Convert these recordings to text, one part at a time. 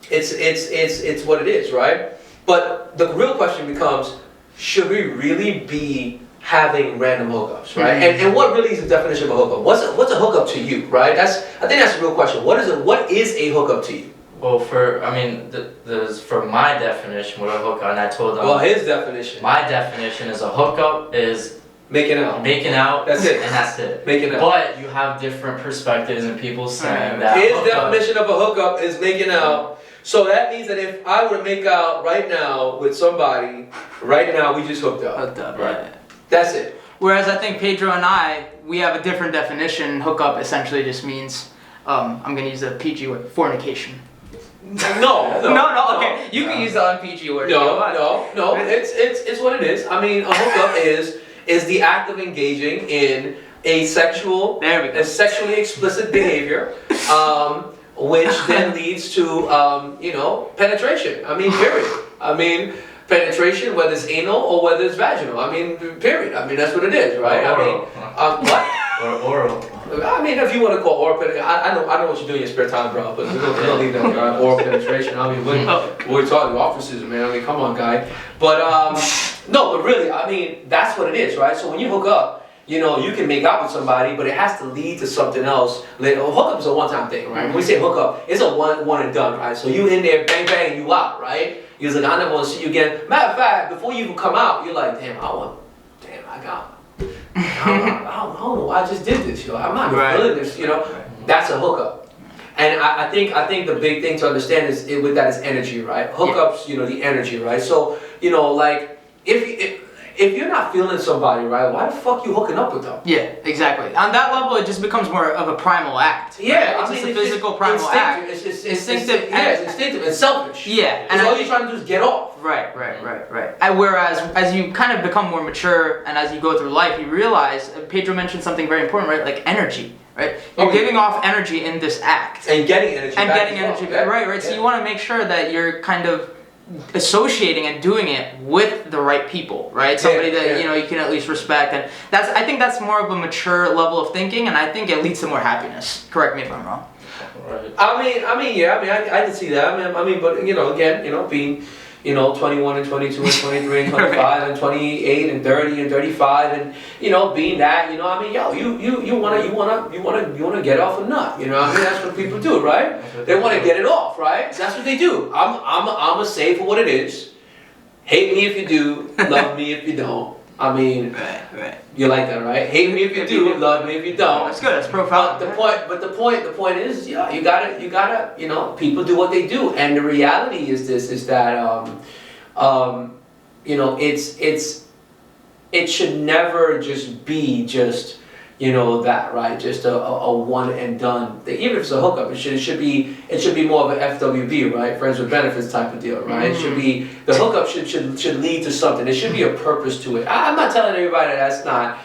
it's what it is, right? But the real question becomes, should we really be having random hookups, right? And what really is the definition of a hookup? What's a hookup to you, right? I think that's the real question. What is a hookup to you? Well, for my definition, what a hookup, and I told them. Well, his definition. My definition is a hookup is making out. That's it. And that's it. Making out. But you have different perspectives and people saying that. His definition of a hookup is making out. So that means that if I were to make out right now with somebody, right now we just hooked up. Hooked up, right. That's it. Whereas I think Pedro and we have a different definition. Hookup essentially just means, I'm going to use a PG word, fornication. No. Okay, you can use the un-PG word. No. It's what it is. I mean, a hookup is the act of engaging in a sexually explicit behavior, which then leads to penetration. I mean, period. I mean, penetration, whether it's anal or whether it's vaginal. I mean, period. I mean, that's what it is, right? Oral. What? Or oral. I mean, if you want to call oral penetration, I know what you do in your spare time, bro. But we don't leave that oral penetration. I mean, we're talking offices, man. I mean, come on, guy. But no, but really, I mean, that's what it is, right? So when you hook up, you can make out with somebody, but it has to lead to something else. Hookup is a one-time thing, right? When we say hookup, it's a one and done, right? So you in there, bang bang, you out, right? You're like, I never want to see you again. Matter of fact, before you even come out, you're like, I don't know, I just did this, I'm not even feeling this, That's a hookup. And I think the big thing to understand is with that is energy, right? Hookups, the energy, right? So, like if you're not feeling somebody, right, why the fuck you hooking up with them? Yeah, exactly. On that level, it just becomes more of a primal act. Yeah, right? It's just a physical primal act. It's instinctive. It's instinctive and selfish. Yeah, and all you're trying to do is get off. Right. And whereas as you kind of become more mature and as you go through life, you realize Pedro mentioned something very important, right? Like energy. Right, you're giving off energy in this act and getting energy. Right. Yeah. So you want to make sure that you're kind of associating and doing it with the right people, right? Somebody that you can at least respect, and I think that's more of a mature level of thinking, and I think it leads to more happiness. Correct me if I'm wrong. Right. I can see that. I mean, but again, being 21 and 22 and 23 and 25 and 28 and 30 and 35 and being that, you wanna get off a nut, that's what people do, right? They want to get it off, right? That's what they do. I'm gonna say for what it is. Hate me if you do, love me if you don't. I mean, right. You like that, right? Hate me if you do, love me if you don't. That's good. That's profound. The point is, you gotta, people do what they do, and the reality is that, it should never just be that, right? Just a one and done thing. Even if it's a hookup, it should be more of an FWB, right? Friends with benefits type of deal, right? It should be, the hookup should lead to something. There should be a purpose to it. I'm not telling everybody that's not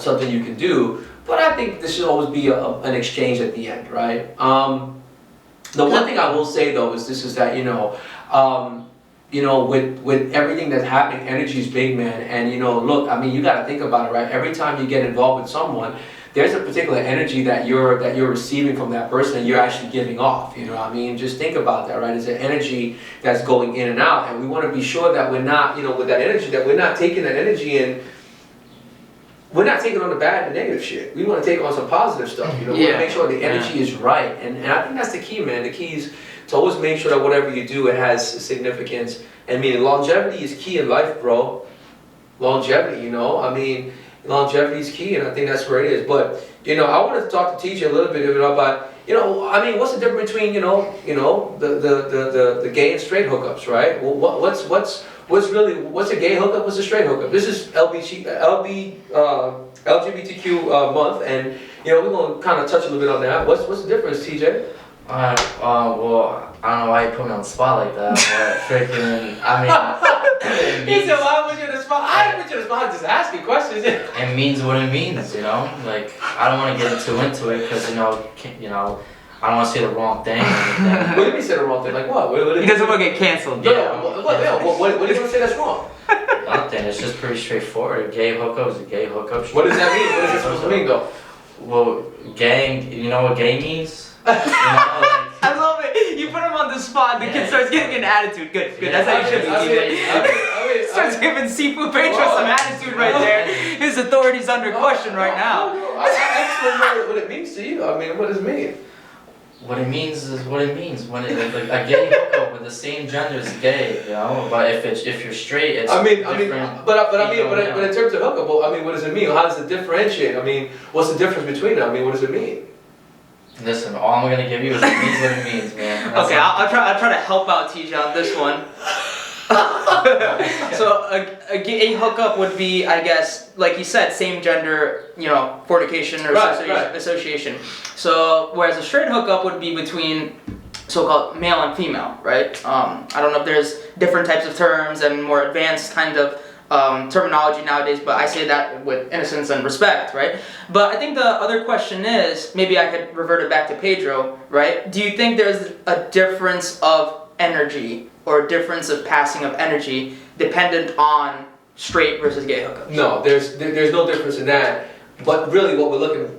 something you can do, but I think there should always be an exchange at the end, right? The one thing I will say though is that with everything that's happening, energy is big, man. And look, I mean, you got to think about it, right? Every time you get involved with someone, there's a particular energy that you're receiving from that person, and you're actually giving off. I mean, just think about that, right? It's an energy that's going in and out, and we want to be sure that we're not, with that energy, that we're not taking that energy and we're not taking on the bad and negative shit. We want to take on some positive stuff. We want to make sure the energy is right, and I think that's the key, man. The key is to always make sure that whatever you do, it has significance. I mean, longevity is key in life, bro. Longevity, I mean, longevity is key, and I think that's where it is. But I want to talk to TJ a little bit about, I mean, what's the difference between the gay and straight hookups, right? Well, what's a gay hookup? What's a straight hookup? This is LGBTQ month, and we're gonna kind of touch a little bit on that. What's the difference, TJ? Well, I don't know why you put me on the spot like that, but freaking, I mean, he said, why put you on the spot? I didn't put you on the spot, I'm just asking questions. It means what it means, like, I don't want to get too into it, because, I don't want to say the wrong thing. What do you mean say the wrong thing? Like what? He doesn't want to get canceled. Yeah. What do you want to say that's wrong? Nothing, it's just pretty straightforward. A gay hookup is a gay hookup. What does that mean? What is it supposed to mean, though? Well, gay, you know what gay means? I love it. You put him on the spot, the kid starts getting an attitude. Good. That's how you should be. Starts giving seafood patron some attitude right there. His authority's under question right now. I just want to know what it means to you. I mean, what does it mean? What it means is what it means. When like a gay hookup with the same gender is gay, you know. But if you're straight, it's but in terms of hookup, well, I mean, what does it mean? How does it differentiate? I mean, what's the difference between them? I mean, what does it mean? Listen, all I'm gonna give you is it means what it means, man. Okay, I'll try to help out TJ on this one. So a gay hookup would be, I guess, like you said, same gender, fornication or association. So whereas a straight hookup would be between so-called male and female, right? I don't know if there's different types of terms and more advanced kind of terminology nowadays, but I say that with innocence and respect, right? But I think the other question is, maybe I could revert it back to Pedro, right? Do you think there's a difference of energy or a difference of passing of energy dependent on straight versus gay hookups? No, there's no difference in that. But really, what we're looking,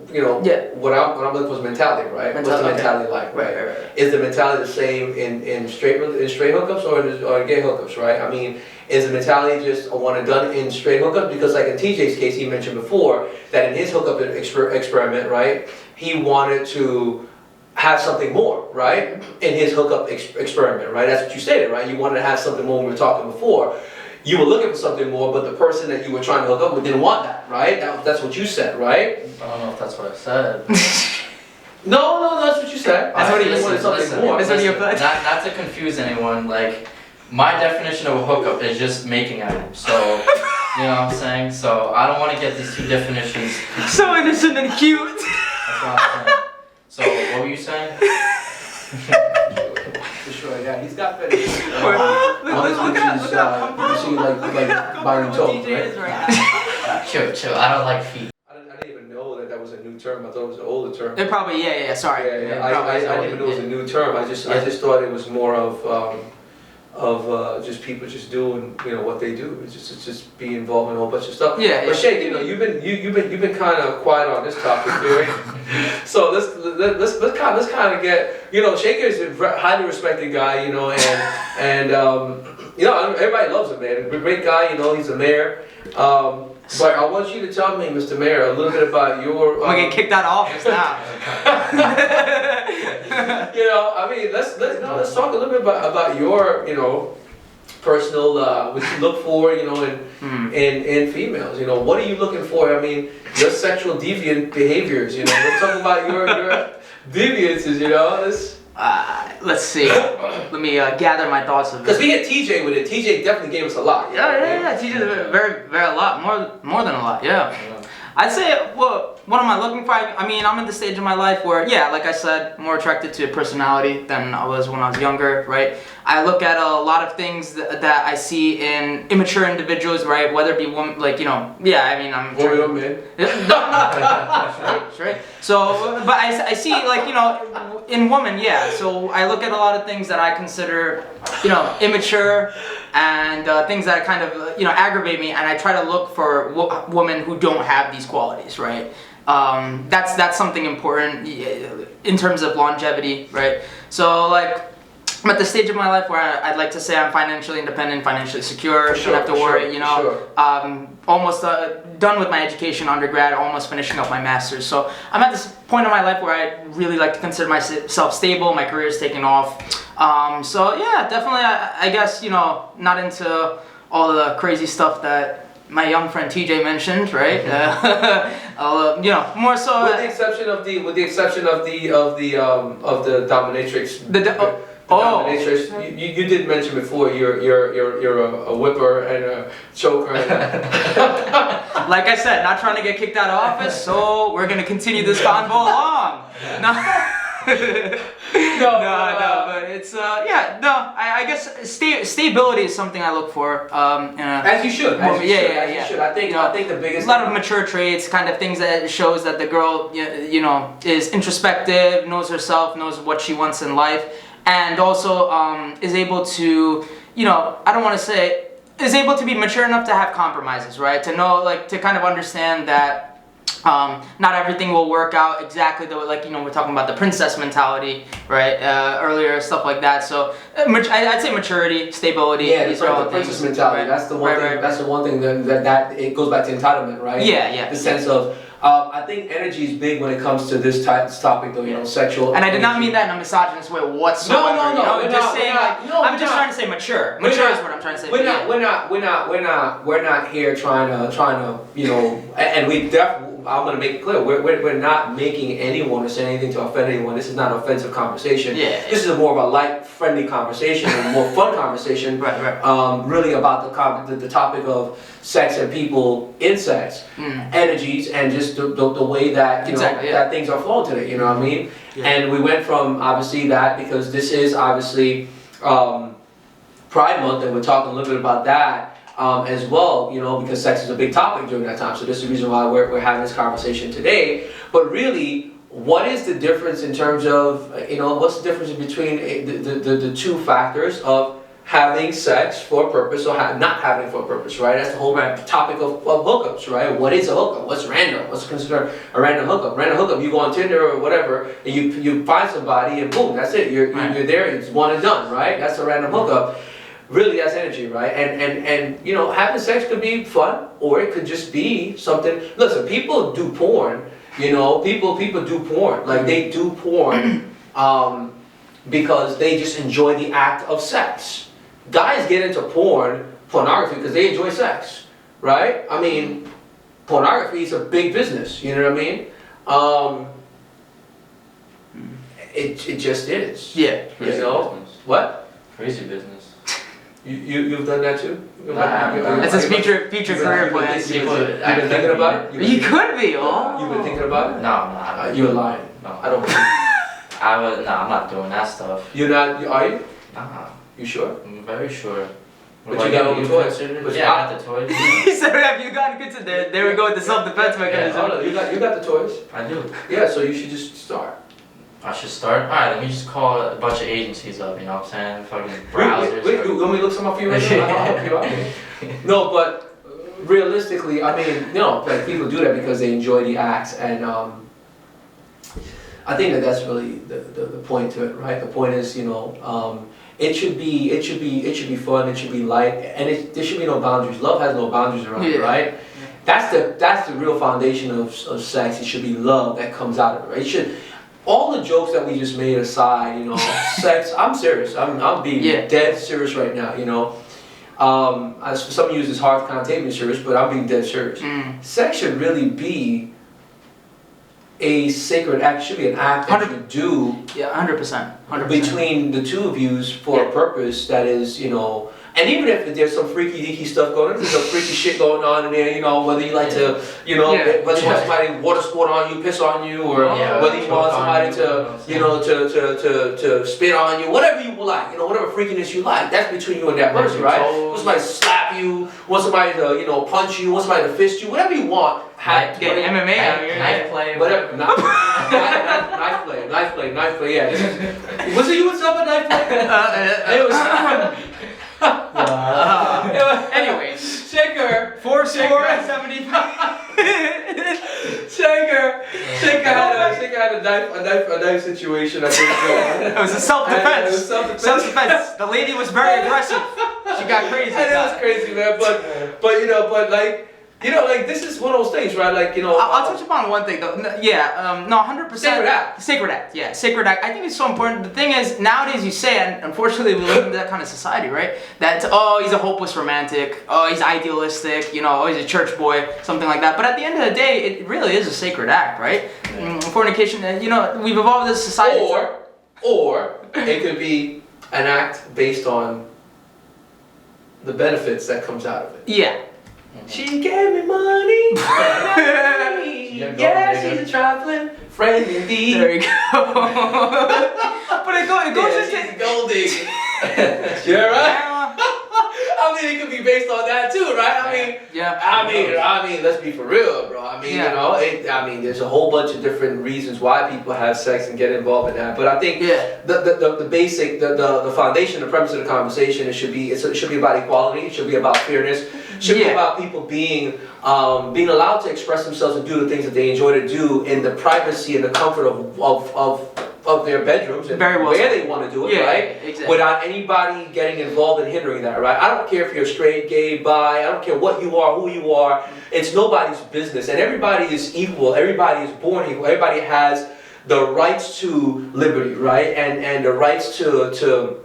what I'm looking for is mentality, right? What's the mentality like? Right. Is the mentality the same in straight hookups or in gay hookups, right? I mean, is the mentality just a one and done in straight hookups? Because like in TJ's case, he mentioned before that in his hookup experiment, right, he wanted to have something more, right? In his hookup experiment, right? That's what you stated, right? You wanted to have something more when we were talking before. You were looking for something more, but the person that you were trying to hook up with didn't want that, right? That's what you said, right? I don't know if that's what I said. No, that's what you said. That's what he wanted something more. Not to confuse anyone, like, my definition of a hookup is just making out. So, you know what I'm saying? So, I don't want to get these two definitions. So innocent and cute. That's what I'm saying. So, what were you saying? For sure, yeah, he's got fetishes. Look how like biting toes, right? Chill. I don't like feet. I didn't even know that was a new term. I thought it was an older term. It probably, sorry. Yeah. I didn't even know it was a new term. I just thought it was more of just people just doing what they do. It's just be involved in a whole bunch of stuff. Yeah. But Sheikh, you've been kind of quiet on this topic here. So let's kind of get Shekhar is a highly respected guy, and everybody loves him, man. A great guy, he's a mayor. But I want you to tell me, Mr. Mayor, a little bit about your. I'm gonna get kicked out of office now. Let's talk a little bit about your, personal what you look for, in females. What are you looking for? I mean, your sexual deviant behaviors. Let's talk about your deviances. Let's see. Let me gather my thoughts of it. Because we had TJ with it. TJ definitely gave us a lot. Yeah. TJ very, very a lot, more than a lot. Yeah. I'd say, what am I looking for? I mean, I'm in the stage of my life where, like I said, more attracted to personality than I was when I was younger, right? I look at a lot of things that I see in immature individuals, right? Whether it be women, I'm... Women or men? Right. So, but I see, in women, So I look at a lot of things that I consider, immature and things that kind of, aggravate me, and I try to look for women who don't have these qualities, right? That's something important in terms of longevity, right? So, I'm at the stage of my life where I'd like to say I'm financially independent, financially secure, shouldn't have to worry, almost done with my education, undergrad, almost finishing up my master's. So I'm at this point in my life where I really like to consider myself stable, my career is taking off. Definitely, I guess, not into all the crazy stuff that my young friend TJ mentioned, right? More so. With the exception of the dominatrix. Dominatrix. You did mention before you're a whipper and a choker. Like I said, not trying to get kicked out of office, so we're gonna continue this convo along. But it's I guess stability is something I look for. As you should. As you should. I think the biggest. A lot of mature traits, kind of things that shows that the girl, is introspective, knows herself, knows what she wants in life, and also is able to, I don't want to say, is able to be mature enough to have compromises, right? To know, to kind of understand that not everything will work out exactly the way, like, you know, we're talking about the princess mentality, right? Earlier, stuff like that. So, I'd say maturity, stability. Yeah, these that's are right. all The princess things, mentality. right? That's the one Right, thing. right. That's the one thing that it goes back to entitlement, right? Yeah. The sense of. I think energy is big when it comes to this topic, though. You know, sexual. And I did not mean that in a misogynist way whatsoever. No. You know, We're just not, saying we're not, like, no, I'm we're just not. trying to say mature. We're Mature not- is what I'm trying to say. We're not here trying to, you know, and we definitely. I'm gonna make it clear. We're not making anyone or saying anything to offend anyone. This is not an offensive conversation. Yeah. This is a more of a light, friendly conversation, a more fun conversation. Right. Really about the topic of sex and people in sex, energies, and just the way that you know that things are flowing today. You know what I mean? Yeah. And we went from obviously that because this is obviously Pride Month, and we're talking a little bit about that. As well, you know, because sex is a big topic during that time. So this is the reason why we're having this conversation today. But really, what is the difference in terms of, you know, what's the difference between the two factors of having sex for a purpose or not having it for a purpose, right? That's the whole topic of hookups, right? What is a hookup? What's random? What's considered a random hookup? Random hookup, you go on Tinder or whatever, and you find somebody and boom, that's it. You're there, it's one and done, right? That's a random hookup. Really, that's energy, right? And you know, having sex could be fun, or it could just be something. Listen, people do porn. You know, people do porn. Like they do porn because they just enjoy the act of sex. Guys get into pornography because they enjoy sex, right? I mean, pornography is a big business. You know what I mean? It just is. Yeah. You know what? Crazy business. You've done that too? That's his future career plans. You've been thinking about it? You could be. Oh. You've been thinking about it? No. You're lying. No. I don't believe you. I'm not doing that stuff. You're not, are you? Nah. You sure? I'm very sure. But you got all the toys. Yeah, I got the toys. He said, have you gotten good to there we go with the self-defense mechanism. Hold on, you got the toys? I do. Yeah, so you should just start. I should start? Alright, let me just call a bunch of agencies up, you know what I'm saying? Fucking browsers. Wait, you want me to look some up for you right now? I'll help you out. No, but realistically, I mean, you know, like people do that because they enjoy the acts, and I think that's really the point to it, right? The point is, you know, it should be fun, it should be light, and there should be no boundaries. Love has no boundaries around it, right? That's the real foundation of sex. It should be love that comes out of it, right? It should. All the jokes that we just made aside, you know, sex. I'm serious. I'm being dead serious right now. You know, some use this hard connotation serious, but I'm being dead serious. Sex should really be a sacred act. It should be an act that you do. Yeah, 100%. Between the two of you for a purpose that is, you know. And even if there's some freaky deaky stuff going on, there's some freaky shit going on in there, you know, whether you like to, you know, whether you want somebody water sport on you, piss on you, or whether you want somebody to, you know, to spit on you, whatever you like, you know, whatever freakiness you like, that's between you and that person, right? Want somebody to slap you, want somebody to, you know, punch you, want somebody to fist you, whatever you want. MMA out here. Knife play. Whatever. Knife play, yeah. Was it you what's up with knife play? It was... Anyways, Shekhar, 475. Shekhar had a knife situation. I think It was a self-defense. It was Self-defense. The lady was very aggressive. She got crazy. And it was crazy, man. But you know, like this is one of those things, right? Like, you know. I'll touch upon one thing though. No, 100%. Sacred act. Sacred act. Yeah, sacred act. I think it's so important. The thing is, nowadays you say, and unfortunately we live in that kind of society, right? That he's a hopeless romantic. Oh, he's idealistic. You know, oh, he's a church boy, something like that. But at the end of the day, it really is a sacred act, right? Fornication. You know, we've evolved as a society. Or it could be an act based on the benefits that comes out of it. Yeah. She gave me money. She's a traveling friend indeed. There you go. But it goes she's into a gold digger. You're right. I mean, it could be based on that too, right? I mean, let's be for real, bro. I mean, you know, there's a whole bunch of different reasons why people have sex and get involved in that. But I think the basic, the foundation, the premise of the conversation, it should be about equality. It should be about fairness. should be about people being allowed to express themselves and do the things that they enjoy to do in the privacy and the comfort of their bedrooms and where they want to do it, right? Exactly. Without anybody getting involved and hindering that, right? I don't care if you're straight, gay, bi, I don't care what you are, who you are. It's nobody's business, and everybody is equal. Everybody is born equal. Everybody has the rights to liberty, right? And the rights to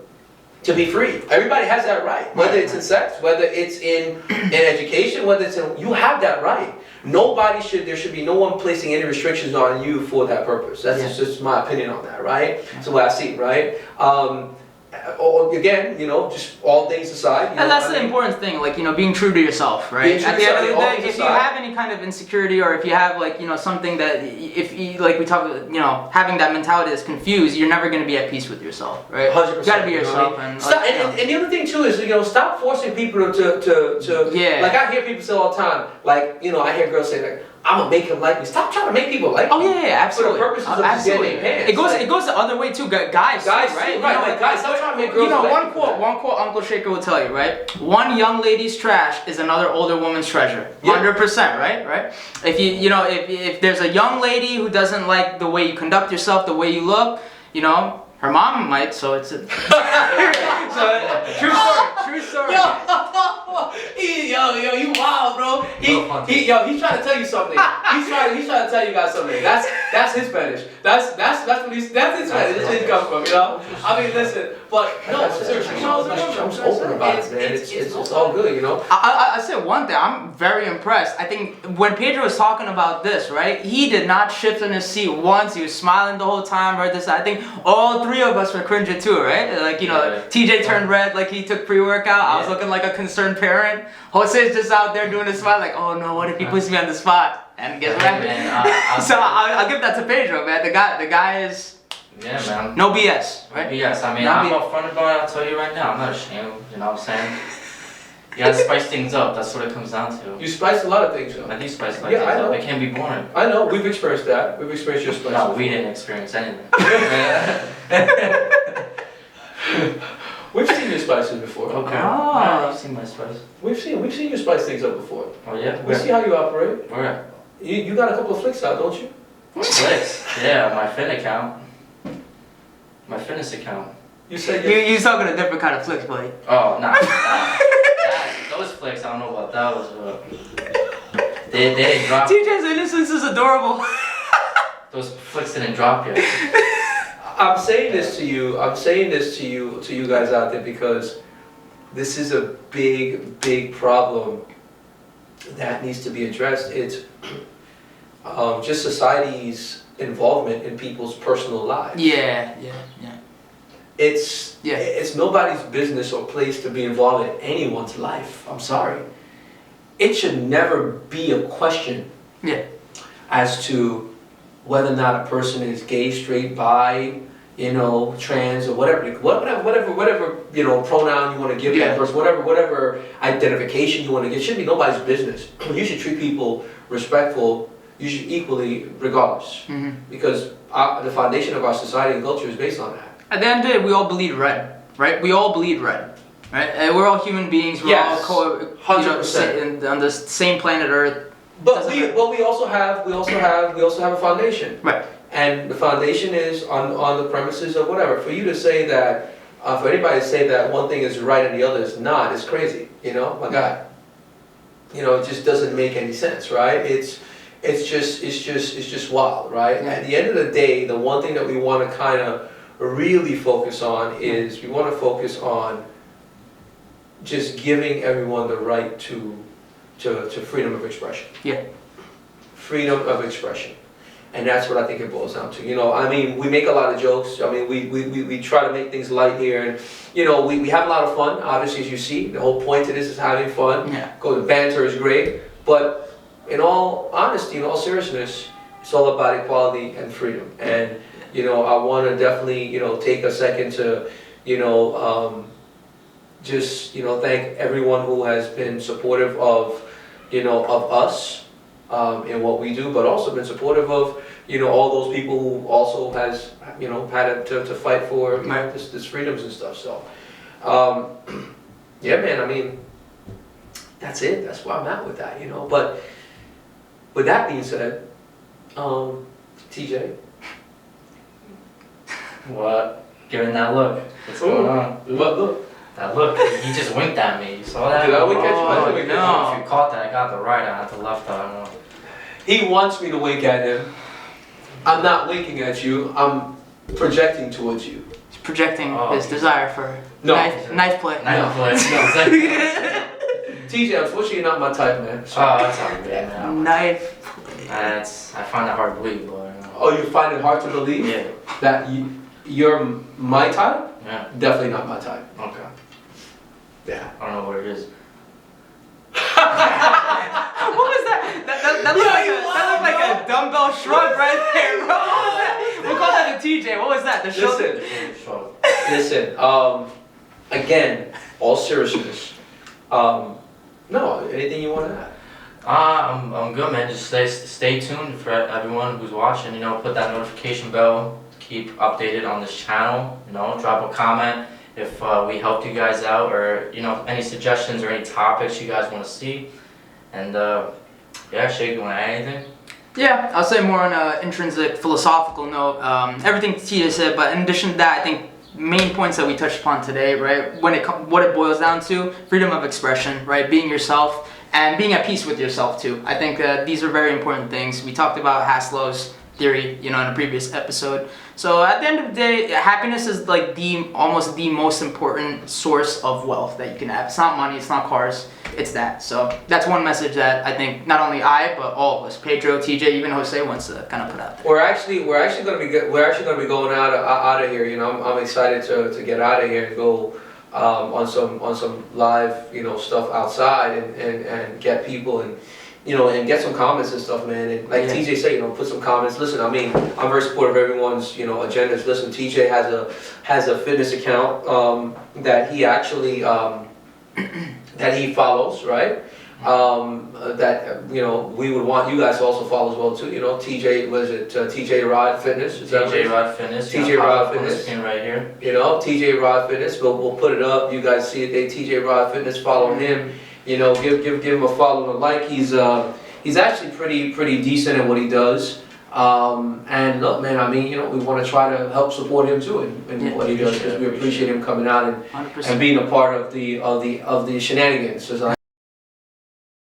be free. Everybody has that right. Whether it's in sex, whether it's in education, whether it's in, you have that right. There should be no one placing any restrictions on you for that purpose. That's just my opinion on that, right? That's the way I see it, right? Again, just all things aside. And that's the important thing, like, being true to yourself, right? At the end of the day, if you have any kind of insecurity, or if you have, like, something that, if you, like we talk about, having that mentality that's confused, you're never going to be at peace with yourself, right? 100%. You gotta be yourself. And the other thing too is, stop forcing people to like, I hear people say all the time, like, I hear girls say, like, I'm gonna make him like me. Stop trying to make people like you. Absolutely. For the purposes of just getting pants. It goes the other way too. Guys, right? Right. Guys, stop trying to make girls one quote Uncle Shekhar will tell you, right? One young lady's trash is another older woman's treasure. 100%, right? If if there's a young lady who doesn't like the way you conduct yourself, the way you look, her mom might, so it's a true story. Yo, you wild, bro. He's trying to tell you something. He's trying to tell you guys something. That's his fetish. That's his fetish. That's where he comes from, I mean, listen, but no, seriously, I'm just open about it, man. It's all good, I said one thing. I'm very impressed. I think when Pedro was talking about this, right, he did not shift in his seat once. He was smiling the whole time, right? I think all three of us were cringing too, right? Like, TJ turned red, like he took pre-workout. I was looking like a concerned parent. Jose's just out there doing a smile, like, oh no, what if he puts me on the spot? And guess what? So I'll give that to Pedro, man. The guy is no BS, right? No BS. I mean, I'm upfront about it. I'll tell you right now. I'm not ashamed. You know what I'm saying? You gotta spice things up. That's what it comes down to. You spice a lot of things up. I do spice things up. It can't be boring. I know. We've experienced that. We've experienced your spice. No, we didn't experience anything. We've seen your spices before. Okay. Oh, you've seen my spice. We've seen you spice things up before. Oh yeah. We see how you operate. Where? You got a couple of flicks out, don't you? Flicks? Yeah, my Fin account. My fitness account. You said you're talking a different kind of flicks, buddy. Oh, nah. Those flicks, I don't know about those, but they didn't drop. TJ's innocence is adorable. Those flicks didn't drop yet. I'm saying this to you guys out there, because this is a big problem that needs to be addressed. It's just society's involvement in people's personal lives. Yeah. It's nobody's business or place to be involved in anyone's life. I'm sorry. It should never be a question as to whether or not a person is gay, straight, bi, trans, or whatever pronoun you want to give that person, whatever identification you want to give. It should be nobody's business. You should treat people respectful. You should equally, regardless, because the foundation of our society and culture is based on that. At the end of the day, we all bleed red, right? We all bleed red, right? And we're all human beings. We're all 100% on the same planet Earth. But we also have a foundation, right? And the foundation is on the premises of whatever. For you to say that, for anybody to say that one thing is right and the other is not, is crazy. My God. It just doesn't make any sense, right? It's just wild, right? At the end of the day, the one thing that we want to kind of really focus on is we want to focus on just giving everyone the right to freedom of expression. Yeah. Freedom of expression. And that's what I think it boils down to. I mean, we make a lot of jokes. I mean, we try to make things light here, and we have a lot of fun. Obviously, as you see, the whole point to this is having fun. Yeah. The banter is great, but in all honesty, in all seriousness, it's all about equality and freedom. And I want to definitely take a second to just thank everyone who has been supportive of of us in what we do, but also been supportive of all those people who also has had to fight for this freedoms and stuff. So yeah, man. I mean, that's it. That's where I'm at with that, you know. But with that being said, TJ. What? Giving that look. What's going on? What look? That look. He just winked at me. You saw that? Did I wink at you? I Oh, didn't wink at no. If you caught that, I got the right eye, not the left eye. I don't know. He wants me to wink at him. I'm not winking at you. I'm projecting towards you. He's projecting Oh. his desire for No. knife play. Knife play. TJ, unfortunately, you're not my type, man. Oh, that's all good, man. Knife. I find that hard to believe, but Oh, you find it hard to believe yeah. that you're my type? Yeah. Definitely not my type. Okay. Yeah. I don't know what it is. What was that? That looked like a dumbbell shrug right there, bro. What was that? We'll call that a TJ. What was that? The shoulder. Listen, again, all seriousness. No, anything you want to add? I'm good, man. Just stay tuned for everyone who's watching. You know, put that notification bell. Keep updated on this channel. You know, drop a comment if we helped you guys out, or you know, any suggestions or any topics you guys want to see. And yeah, Sheikh, you want to add anything? Yeah, I'll say more on an intrinsic philosophical note. Everything Tia said, but in addition to that, I think main points that we touched upon today, right? What it boils down to, freedom of expression, right? Being yourself and being at peace with yourself too. I think these are very important things. We talked about Haslow's theory, you know, in a previous episode. So at the end of the day, happiness is like almost the most important source of wealth that you can have. It's not money, it's not cars, it's that. So that's one message that I think not only I, but all of us, Pedro, TJ, even Jose wants to kind of put out there. We're actually going to be going out of here. You know, I'm excited to get out of here and go on some live, you know, stuff outside and get people and, you know, and get some comments and stuff, man. And like TJ said, you know, put some comments. Listen, I mean, I'm very supportive of everyone's, you know, agendas. Listen, TJ has a fitness account that he actually that he follows, right? That you know, we would want you guys to also follow as well too. You know, TJ, was it TJ Rod Fitness? Is that TJ Rod Fitness. TJ Rod Fitness. Right here. You know, TJ Rod Fitness. We'll put it up. You guys see it. TJ Rod Fitness. Follow him. You know, give him a follow and a like. He's actually pretty decent at what he does. And look, man, I mean, you know, we want to try to help support him too in what he does, because we appreciate him coming out and being a part of the shenanigans.